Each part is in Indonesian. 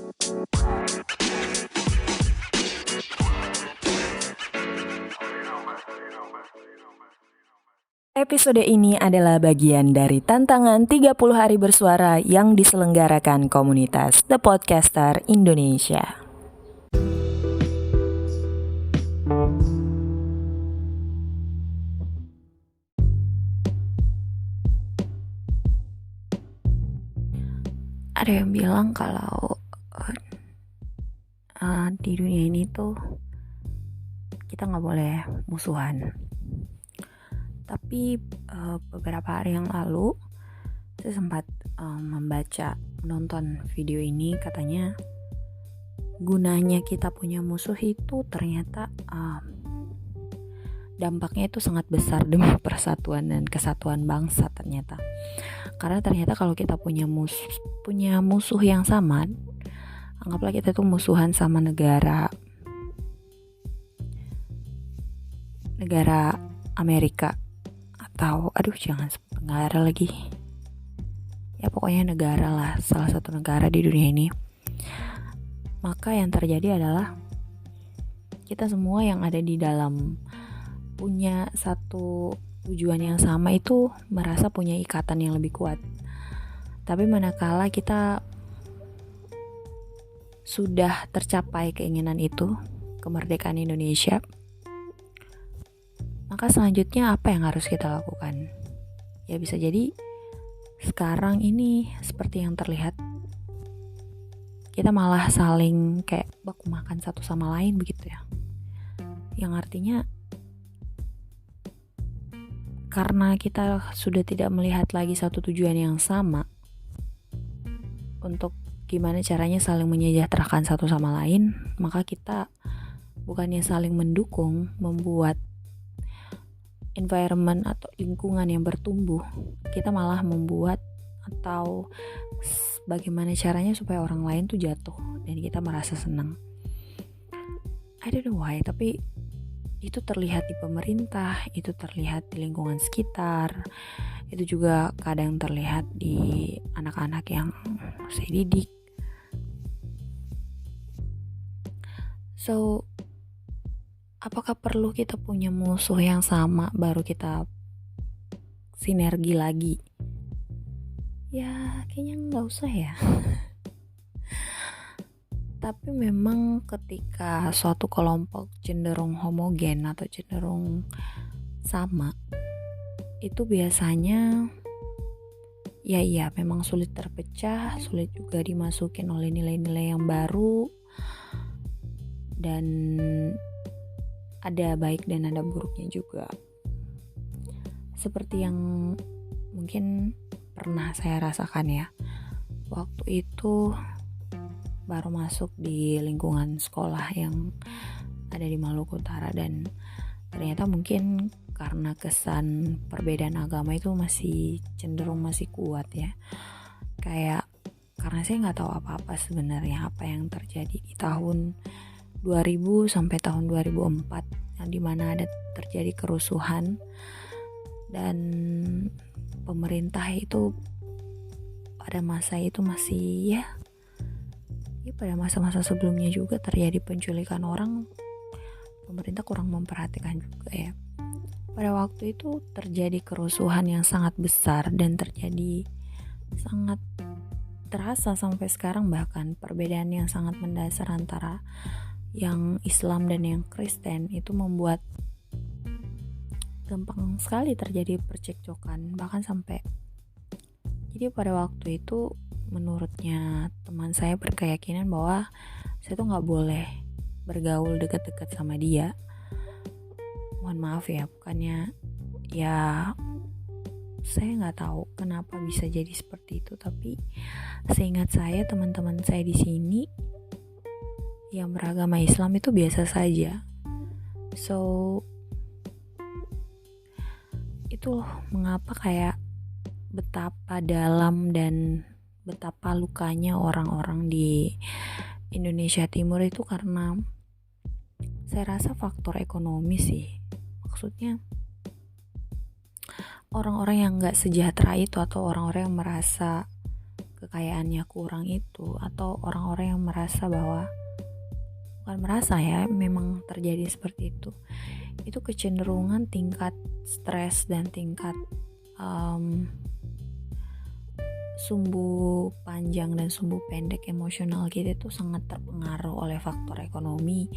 Episode ini adalah bagian dari tantangan 30 hari bersuara yang diselenggarakan komunitas The Podcaster Indonesia. Ada yang bilang kalau di dunia ini tuh kita nggak boleh musuhan. Tapi beberapa hari yang lalu saya sempat menonton video ini. Katanya gunanya kita punya musuh itu ternyata dampaknya itu sangat besar demi persatuan dan kesatuan bangsa ternyata. Karena ternyata kalau kita punya musuh yang sama, anggaplah kita tuh musuhan sama negara Amerika, atau jangan sebut negara lagi, ya pokoknya negara lah, salah satu negara di dunia ini. Maka yang terjadi adalah kita semua yang ada di dalam punya satu tujuan yang sama itu merasa punya ikatan yang lebih kuat. Tapi manakala kita sudah tercapai keinginan itu, kemerdekaan Indonesia, maka selanjutnya apa yang harus kita lakukan? Ya bisa jadi sekarang ini seperti yang terlihat, kita malah saling kayak baku makan satu sama lain begitu ya. Yang artinya karena kita sudah tidak melihat lagi satu tujuan yang sama untuk gimana caranya saling menyejahterakan satu sama lain, maka kita bukannya saling mendukung, membuat environment atau lingkungan yang bertumbuh, kita malah membuat atau bagaimana caranya supaya orang lain tuh jatuh dan kita merasa senang. I don't know why, tapi itu terlihat di pemerintah, itu terlihat di lingkungan sekitar, itu juga kadang terlihat di anak-anak yang saya didik. So, apakah perlu kita punya musuh yang sama baru kita sinergi lagi? Ya kayaknya nggak usah ya. Tapi memang ketika suatu kelompok cenderung homogen atau cenderung sama, itu biasanya ya memang sulit terpecah, sulit juga dimasukin oleh nilai-nilai yang baru, dan ada baik dan ada buruknya juga. Seperti yang mungkin pernah saya rasakan ya, waktu itu baru masuk di lingkungan sekolah yang ada di Maluku Utara, dan ternyata mungkin karena kesan perbedaan agama itu masih cenderung masih kuat ya. Kayak karena saya nggak tahu apa-apa sebenarnya apa yang terjadi di tahun 2000 sampai tahun 2004, yang dimana ada terjadi kerusuhan dan pemerintah itu pada masa itu masih ya pada masa-masa sebelumnya juga terjadi penculikan orang, pemerintah kurang memperhatikan juga ya. Pada waktu itu terjadi kerusuhan yang sangat besar dan terjadi sangat terasa sampai sekarang, bahkan perbedaan yang sangat mendasar antara yang Islam dan yang Kristen itu membuat gampang sekali terjadi percekcokan, bahkan sampai jadi pada waktu itu menurutnya teman saya berkeyakinan bahwa saya tuh nggak boleh bergaul dekat-dekat sama dia. Mohon maaf ya, bukannya ya saya nggak tahu kenapa bisa jadi seperti itu, tapi seingat saya teman-teman saya di sini yang beragama Islam itu biasa saja. So itu mengapa kayak betapa dalam dan betapa lukanya orang-orang di Indonesia Timur itu karena saya rasa faktor ekonomi sih. Maksudnya orang-orang yang gak sejahtera itu atau orang-orang yang merasa kekayaannya kurang itu, atau orang-orang yang merasa bahwa, bukan merasa ya, memang terjadi seperti itu kecenderungan tingkat stres dan tingkat sumbu panjang dan sumbu pendek emosional kita itu sangat terpengaruh oleh faktor ekonomi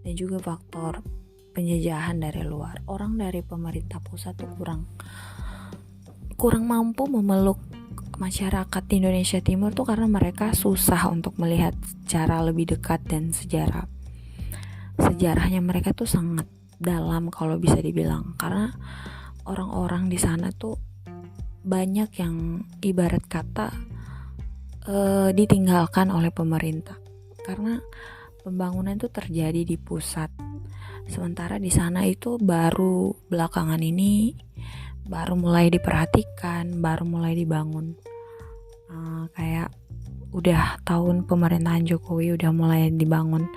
dan juga faktor penjajahan dari luar. Orang dari pemerintah pusat tuh kurang mampu memeluk masyarakat di Indonesia Timur tuh karena mereka susah untuk melihat secara lebih dekat, dan sejarahnya mereka tuh sangat dalam kalau bisa dibilang, karena orang-orang di sana tuh banyak yang ibarat kata ditinggalkan oleh pemerintah, karena pembangunan itu terjadi di pusat, sementara di sana itu baru belakangan ini baru mulai diperhatikan, baru mulai dibangun. Kayak udah tahun pemerintahan Jokowi udah mulai dibangun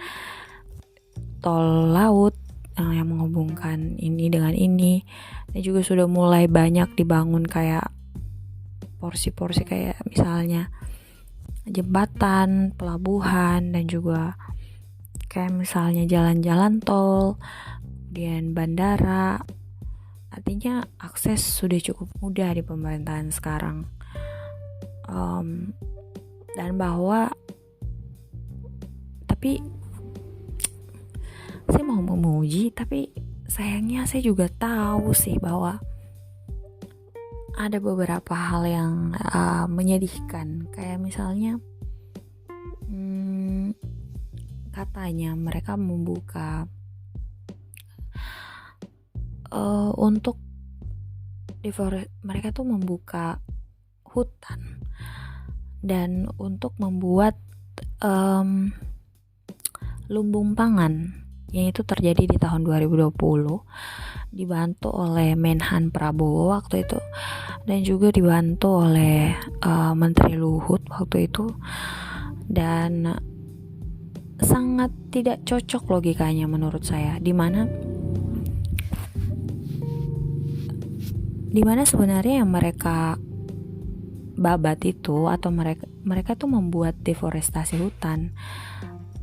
tol laut yang menghubungkan ini dengan ini, dan juga sudah mulai banyak dibangun kayak porsi-porsi kayak misalnya jembatan, pelabuhan, dan juga kayak misalnya jalan-jalan tol, kemudian bandara. Artinya akses sudah cukup mudah di pemerintahan sekarang. Dan bahwa tapi saya mau memuji, tapi sayangnya saya juga tahu sih bahwa ada beberapa hal yang menyedihkan, kayak misalnya katanya mereka membuka untuk mereka tuh membuka hutan dan untuk membuat lumbung pangan, yang itu terjadi di tahun 2020 dibantu oleh Menhan Prabowo waktu itu, dan juga dibantu oleh Menteri Luhut waktu itu, dan sangat tidak cocok logikanya menurut saya, dimana sebenarnya yang mereka babat itu, atau mereka tuh membuat deforestasi hutan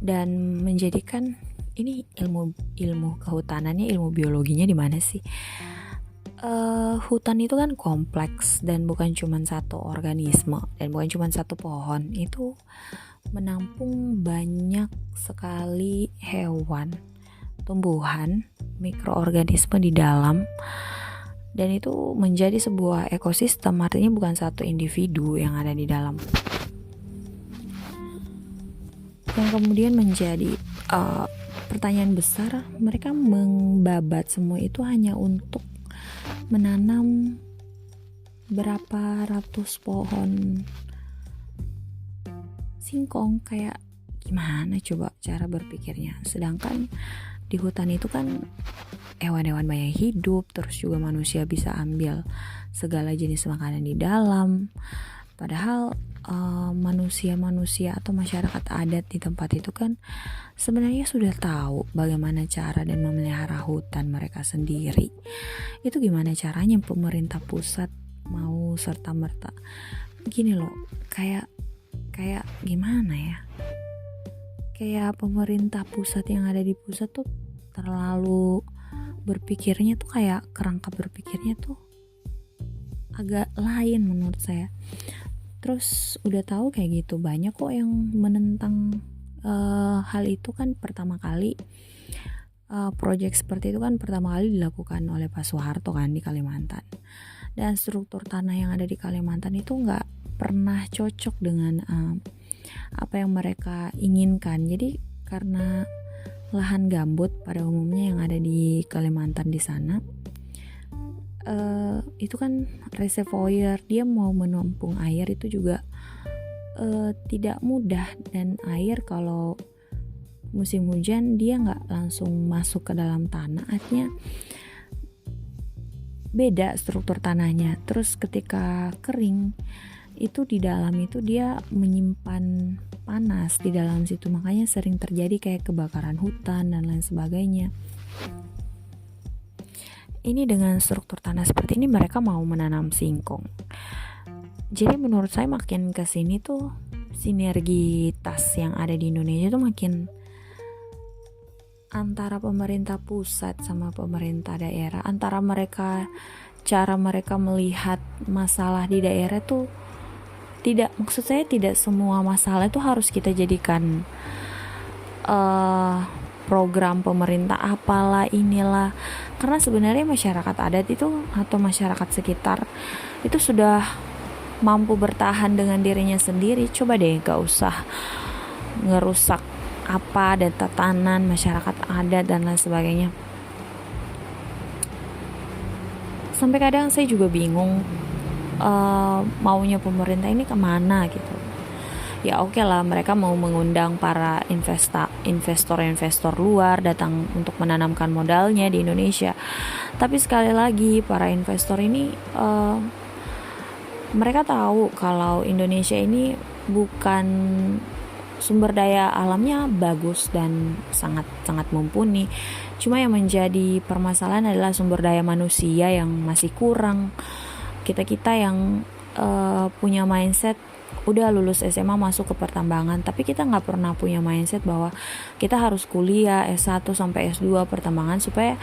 dan menjadikan ini ilmu kehutanannya, ilmu biologinya di mana sih? Hutan itu kan kompleks dan bukan cuma satu organisme dan bukan cuma satu pohon, itu menampung banyak sekali hewan, tumbuhan, mikroorganisme di dalam, dan itu menjadi sebuah ekosistem, artinya bukan satu individu yang ada di dalam. Yang kemudian menjadi pertanyaan besar, mereka membabat semua itu hanya untuk menanam berapa ratus pohon singkong. Kayak gimana coba cara berpikirnya? Sedangkan di hutan itu kan hewan-hewan banyak hidup, terus juga manusia bisa ambil segala jenis makanan di dalam. Padahal manusia-manusia atau masyarakat adat di tempat itu kan sebenarnya sudah tahu bagaimana cara dan memelihara hutan mereka sendiri. Itu gimana caranya pemerintah pusat mau serta-merta gini loh, kayak gimana ya, kayak pemerintah pusat yang ada di pusat tuh terlalu berpikirnya tuh kayak kerangka berpikirnya tuh agak lain menurut saya. Terus udah tahu kayak gitu, banyak kok yang menentang hal itu kan. Pertama kali proyek seperti itu kan pertama kali dilakukan oleh Pak Soeharto kan di Kalimantan, dan struktur tanah yang ada di Kalimantan itu nggak pernah cocok dengan apa yang mereka inginkan. Jadi karena lahan gambut pada umumnya yang ada di Kalimantan di sana, itu kan reservoir, dia mau menampung air itu juga tidak mudah, dan air kalau musim hujan dia nggak langsung masuk ke dalam tanah, artinya beda struktur tanahnya. Terus ketika kering itu di dalam itu dia menyimpan panas di dalam situ, makanya sering terjadi kayak kebakaran hutan dan lain sebagainya. Ini dengan struktur tanah seperti ini mereka mau menanam singkong. Jadi menurut saya makin kesini tuh sinergitas yang ada di Indonesia tuh makin antara pemerintah pusat sama pemerintah daerah, antara mereka, cara mereka melihat masalah di daerah tuh tidak, maksud saya tidak semua masalah itu harus kita jadikan program pemerintah apalah inilah, karena sebenarnya masyarakat adat itu atau masyarakat sekitar itu sudah mampu bertahan dengan dirinya sendiri. Coba deh gak usah ngerusak apa dan tatanan masyarakat adat dan lain sebagainya. Sampai kadang saya juga bingung maunya pemerintah ini kemana gitu. Ya oke lah, mereka mau mengundang para investor luar datang untuk menanamkan modalnya di Indonesia. Tapi sekali lagi para investor ini mereka tahu kalau Indonesia ini bukan, sumber daya alamnya bagus dan sangat mumpuni. Cuma yang menjadi permasalahan adalah sumber daya manusia yang masih kurang. Kita yang punya mindset udah lulus SMA masuk ke pertambangan, tapi kita nggak pernah punya mindset bahwa kita harus kuliah S1 sampai S2 pertambangan supaya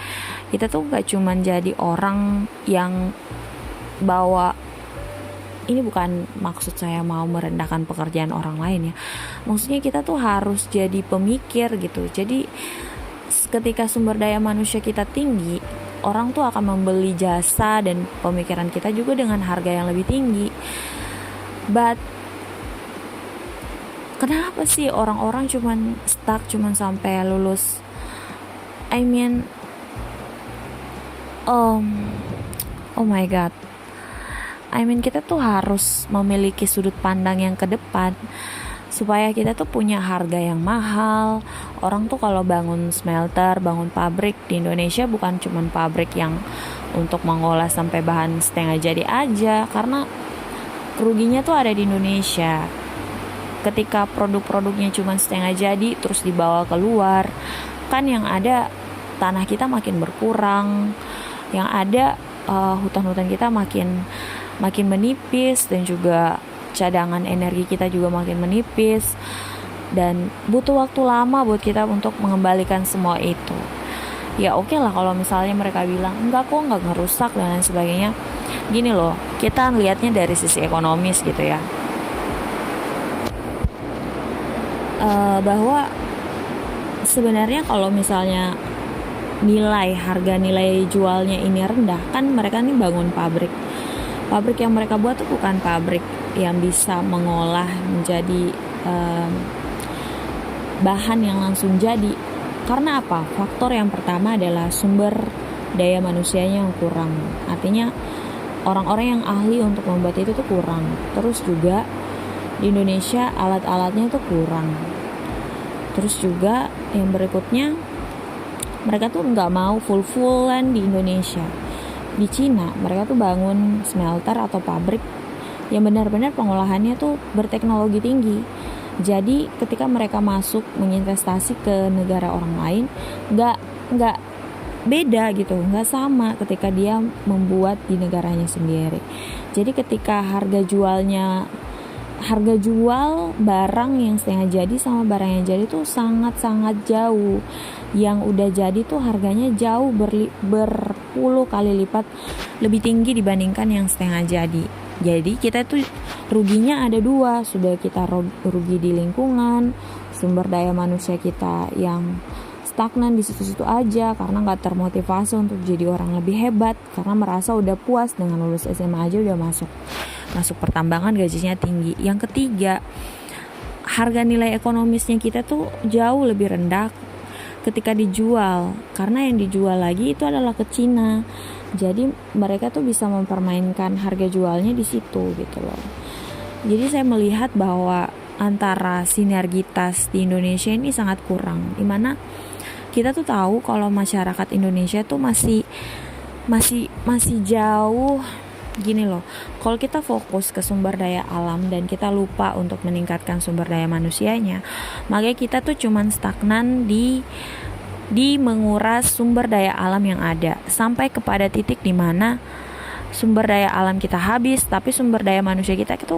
kita tuh nggak cuman jadi orang yang bawa, ini bukan maksud saya mau merendahkan pekerjaan orang lain ya, maksudnya kita tuh harus jadi pemikir gitu. Jadi ketika sumber daya manusia kita tinggi, orang tuh akan membeli jasa dan pemikiran kita juga dengan harga yang lebih tinggi. But kenapa sih orang-orang cuman stuck cuman sampai lulus? I mean, oh my god, kita tuh harus memiliki sudut pandang yang ke depan supaya kita tuh punya harga yang mahal. Orang tuh kalau bangun smelter, bangun pabrik di Indonesia bukan cuman pabrik yang untuk mengolah sampai bahan setengah jadi aja, karena ruginya tuh ada di Indonesia. Ketika produk-produknya cuma setengah jadi terus dibawa keluar, kan yang ada tanah kita makin berkurang, yang ada hutan-hutan kita makin menipis, dan juga cadangan energi kita juga makin menipis, dan butuh waktu lama buat kita untuk mengembalikan semua itu. Ya oke lah kalau misalnya mereka bilang enggak kok, enggak ngerusak dan lain sebagainya. Gini loh, kita lihatnya dari sisi ekonomis gitu ya, bahwa sebenarnya kalau misalnya harga nilai jualnya ini rendah, kan mereka nih bangun pabrik yang mereka buat tuh bukan pabrik yang bisa mengolah menjadi bahan yang langsung jadi. Karena apa? Faktor yang pertama adalah sumber daya manusianya yang kurang, artinya orang-orang yang ahli untuk membuat itu tuh kurang. Terus juga di Indonesia alat-alatnya tuh kurang. Terus juga yang berikutnya, mereka tuh nggak mau full-fullan di Indonesia. Di Cina mereka tuh bangun smelter atau pabrik yang benar-benar pengolahannya tuh berteknologi tinggi. Jadi ketika mereka masuk menginvestasi ke negara orang lain, nggak beda gitu, nggak sama ketika dia membuat di negaranya sendiri. Jadi ketika harga jual barang yang setengah jadi sama barang yang jadi tuh sangat-sangat jauh. Yang udah jadi tuh harganya jauh berpuluh kali lipat lebih tinggi dibandingkan yang setengah jadi. Jadi kita tuh ruginya ada dua, sudah kita rugi di lingkungan, sumber daya manusia kita yang stagnan di situ-situ aja karena nggak termotivasi untuk jadi orang lebih hebat, karena merasa udah puas dengan lulus SMA aja udah masuk pertambangan gajinya tinggi. Yang ketiga, harga nilai ekonomisnya kita tuh jauh lebih rendah ketika dijual, karena yang dijual lagi itu adalah ke Cina. Jadi mereka tuh bisa mempermainkan harga jualnya di situ gitu loh. Jadi saya melihat bahwa antara sinergitas di Indonesia ini sangat kurang, dimana kita tuh tahu kalau masyarakat Indonesia tuh masih jauh. Gini loh, kalau kita fokus ke sumber daya alam dan kita lupa untuk meningkatkan sumber daya manusianya, makanya kita tuh cuman stagnan di menguras sumber daya alam yang ada, sampai kepada titik dimana sumber daya alam kita habis, tapi sumber daya manusia kita itu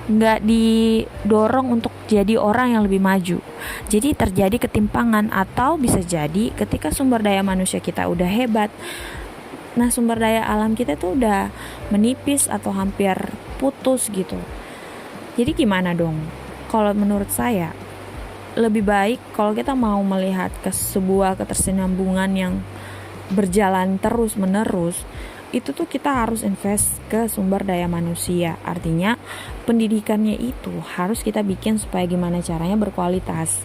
nggak didorong untuk jadi orang yang lebih maju. Jadi terjadi ketimpangan, atau bisa jadi ketika sumber daya manusia kita udah hebat, nah sumber daya alam kita tuh udah menipis atau hampir putus gitu. Jadi gimana dong? Kalau menurut saya lebih baik kalau kita mau melihat ke sebuah ketersinambungan yang berjalan terus menerus, itu tuh kita harus invest ke sumber daya manusia. Artinya pendidikannya itu harus kita bikin supaya gimana caranya berkualitas.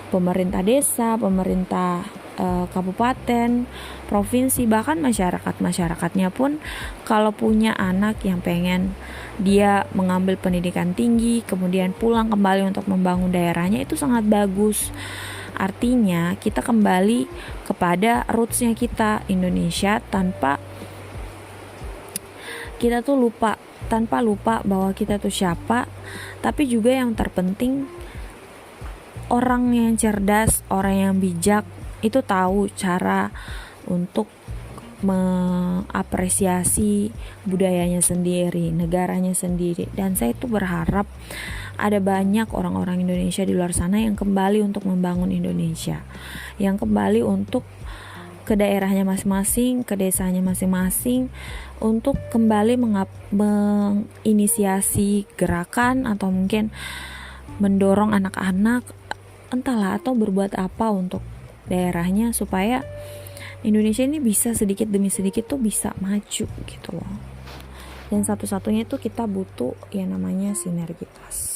Pemerintah desa, pemerintah kabupaten, provinsi, bahkan masyarakatnya pun kalau punya anak yang pengen dia mengambil pendidikan tinggi kemudian pulang kembali untuk membangun daerahnya, itu sangat bagus. Artinya kita kembali kepada rootsnya kita, Indonesia, tanpa lupa bahwa kita tuh siapa. Tapi juga yang terpenting, orang yang cerdas, orang yang bijak itu tahu cara untuk mengapresiasi budayanya sendiri, negaranya sendiri. Dan saya itu berharap ada banyak orang-orang Indonesia di luar sana yang kembali untuk membangun Indonesia, yang kembali untuk ke daerahnya masing-masing, ke desanya masing-masing, untuk kembali menginisiasi gerakan atau mungkin mendorong anak-anak entahlah, atau berbuat apa untuk daerahnya supaya Indonesia ini bisa sedikit demi sedikit tuh bisa maju gitu loh. Dan satu-satunya itu kita butuh yang namanya sinergitas.